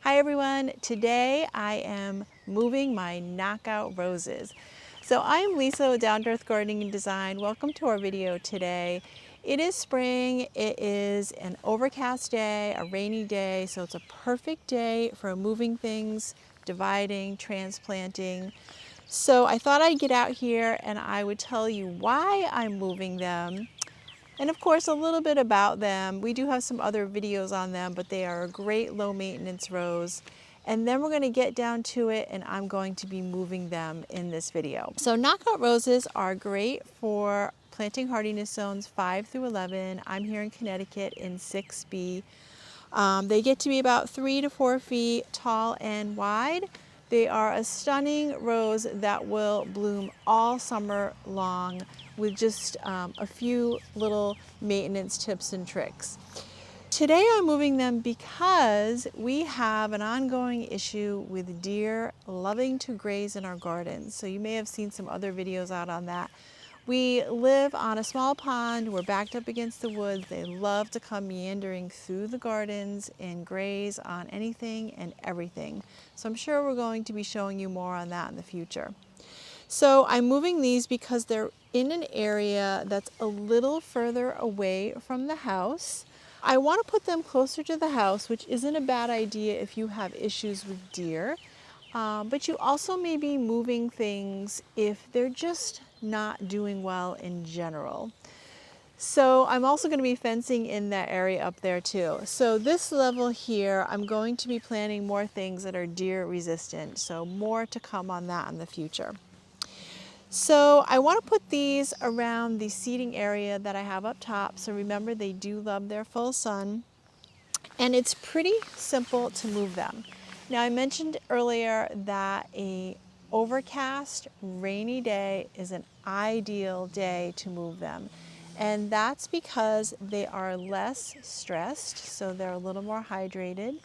Hi everyone, today I am moving my knockout roses. So I'm Lisa with Down to Earth Gardening and Design. Welcome to our video today. It is spring, it is an overcast day, a rainy day, so it's a perfect day for moving things, dividing, transplanting. So I thought I'd get out here and I would tell you why I'm moving them. And of course, a little bit about them. We do have some other videos on them, but they are a great low maintenance rose. And then we're going to get down to it and I'm going to be moving them in this video. So knockout roses are great for planting hardiness zones 5 through 11. I'm here in Connecticut in 6B. They get to be about 3 to 4 feet tall and wide. They are a stunning rose that will bloom all summer long with just a few little maintenance tips and tricks. Today I'm moving them because we have an ongoing issue with deer loving to graze in our gardens. So you may have seen some other videos out on that. We live on a small pond, we're backed up against the woods. They love to come meandering through the gardens and graze on anything and everything. So I'm sure we're going to be showing you more on that in the future. So I'm moving these because they're in an area that's a little further away from the house. I want to put them closer to the house, which isn't a bad idea if you have issues with deer. But you also may be moving things if they're just not doing well in general. So I'm also going to be fencing in that area up there too. So this level here, I'm going to be planting more things that are deer resistant. So more to come on that in the future. So I want to put these around the seating area that I have up top. So remember, they do love their full sun. And it's pretty simple to move them. Now I mentioned earlier that a overcast, rainy day is an ideal day to move them. And that's because they are less stressed, so they're a little more hydrated.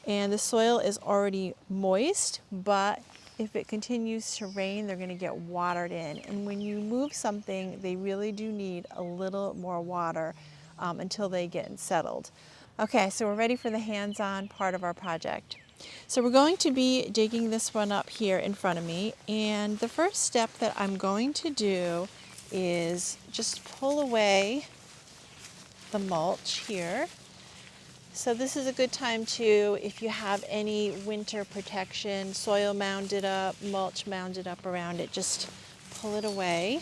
And the soil is already moist, but if it continues to rain, they're going to get watered in. And when you move something, they really do need a little more water until they get settled. Okay, so we're ready for the hands-on part of our project. So we're going to be digging this one up here in front of me, and the first step that I'm going to do is just pull away the mulch here. So this is a good time to, if you have any winter protection, soil mounded up, mulch mounded up around it, just pull it away.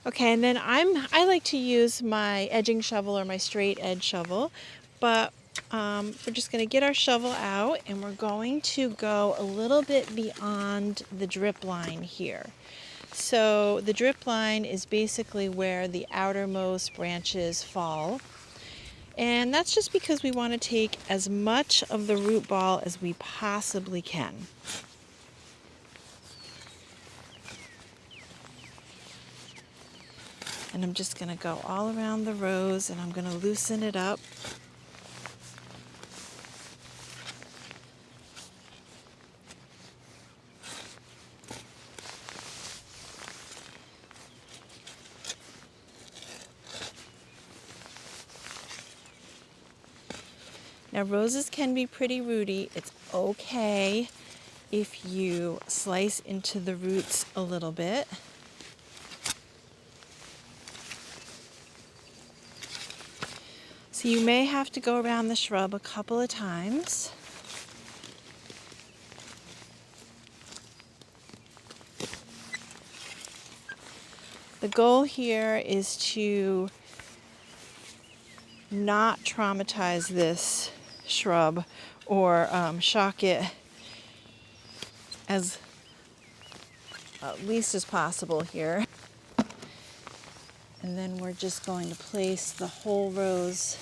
Okay, and then I like to use my edging shovel or my straight edge shovel, but we're just going to get our shovel out and we're going to go a little bit beyond the drip line here. So the drip line is basically where the outermost branches fall. And that's just because we want to take as much of the root ball as we possibly can. And I'm just going to go all around the rose and I'm going to loosen it up. Now roses can be pretty rooty. It's okay if you slice into the roots a little bit. So you may have to go around the shrub a couple of times. The goal here is to not traumatize this shrub or shock it as least as possible here. And then we're just going to place the whole rose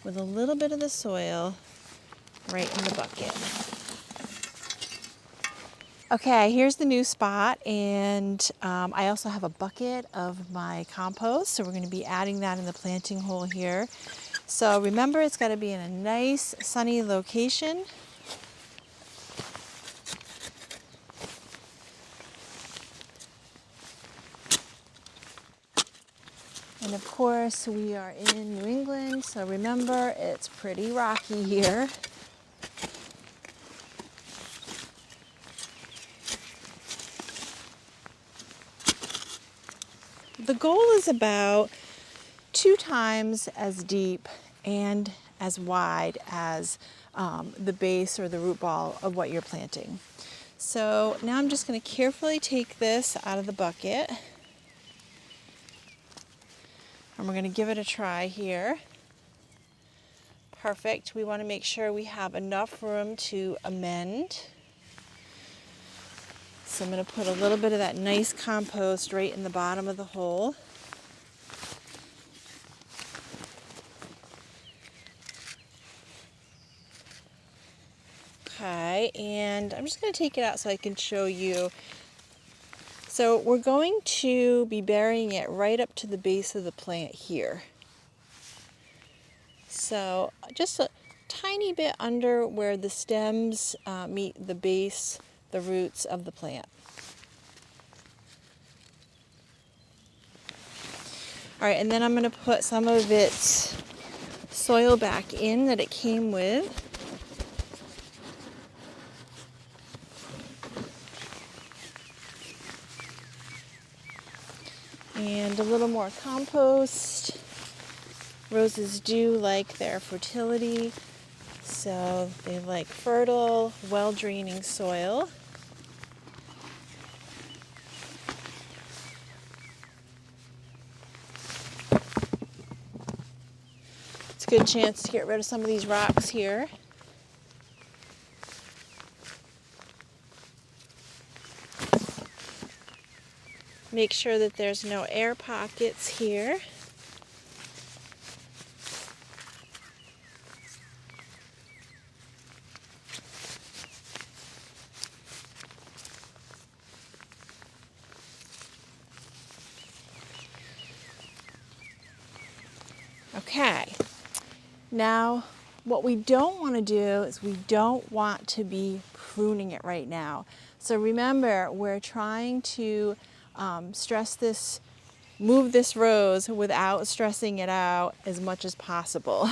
with a little bit of the soil right in the bucket. Okay, here's the new spot, and I also have a bucket of my compost, so we're going to be adding that in the planting hole here. So remember, it's got to be in a nice sunny location. And of course, we are in New England, so remember, it's pretty rocky here. The goal is about 2 times as deep and as wide as the base or the root ball of what you're planting. So now I'm just going to carefully take this out of the bucket. And we're going to give it a try here. Perfect. We want to make sure we have enough room to amend. So I'm going to put a little bit of that nice compost right in the bottom of the hole. Okay, and I'm just going to take it out so I can show you. So we're going to be burying it right up to the base of the plant here. So just a tiny bit under where the stems meet the base, the roots of the plant. All right, and then I'm going to put some of its soil back in that it came with. And a little more compost. Roses do like their fertility, so they like fertile, well-draining soil. It's a good chance to get rid of some of these rocks here. Make sure that there's no air pockets here. Okay, now what we don't want to do is we don't want to be pruning it right now. So remember, we're trying to move this rose without stressing it out as much as possible.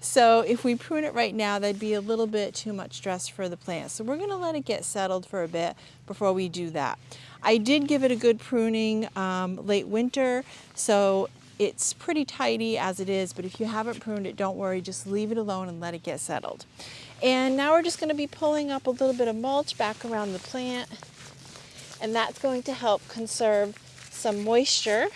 So if we prune it right now, that'd be a little bit too much stress for the plant. So we're going to let it get settled for a bit before we do that. I did give it a good pruning late winter, so it's pretty tidy as it is, but if you haven't pruned it, don't worry, just leave it alone and let it get settled. And now we're just going to be pulling up a little bit of mulch back around the plant, and that's going to help conserve some moisture.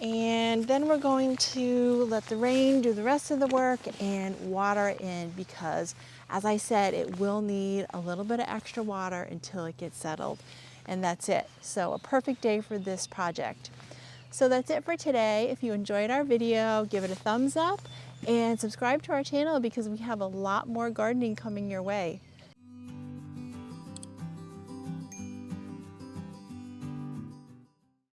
And then we're going to let the rain do the rest of the work and water it in, because as I said, it will need a little bit of extra water until it gets settled. And that's it. So a perfect day for this project. So that's it for today. If you enjoyed our video, give it a thumbs up and subscribe to our channel, because we have a lot more gardening coming your way.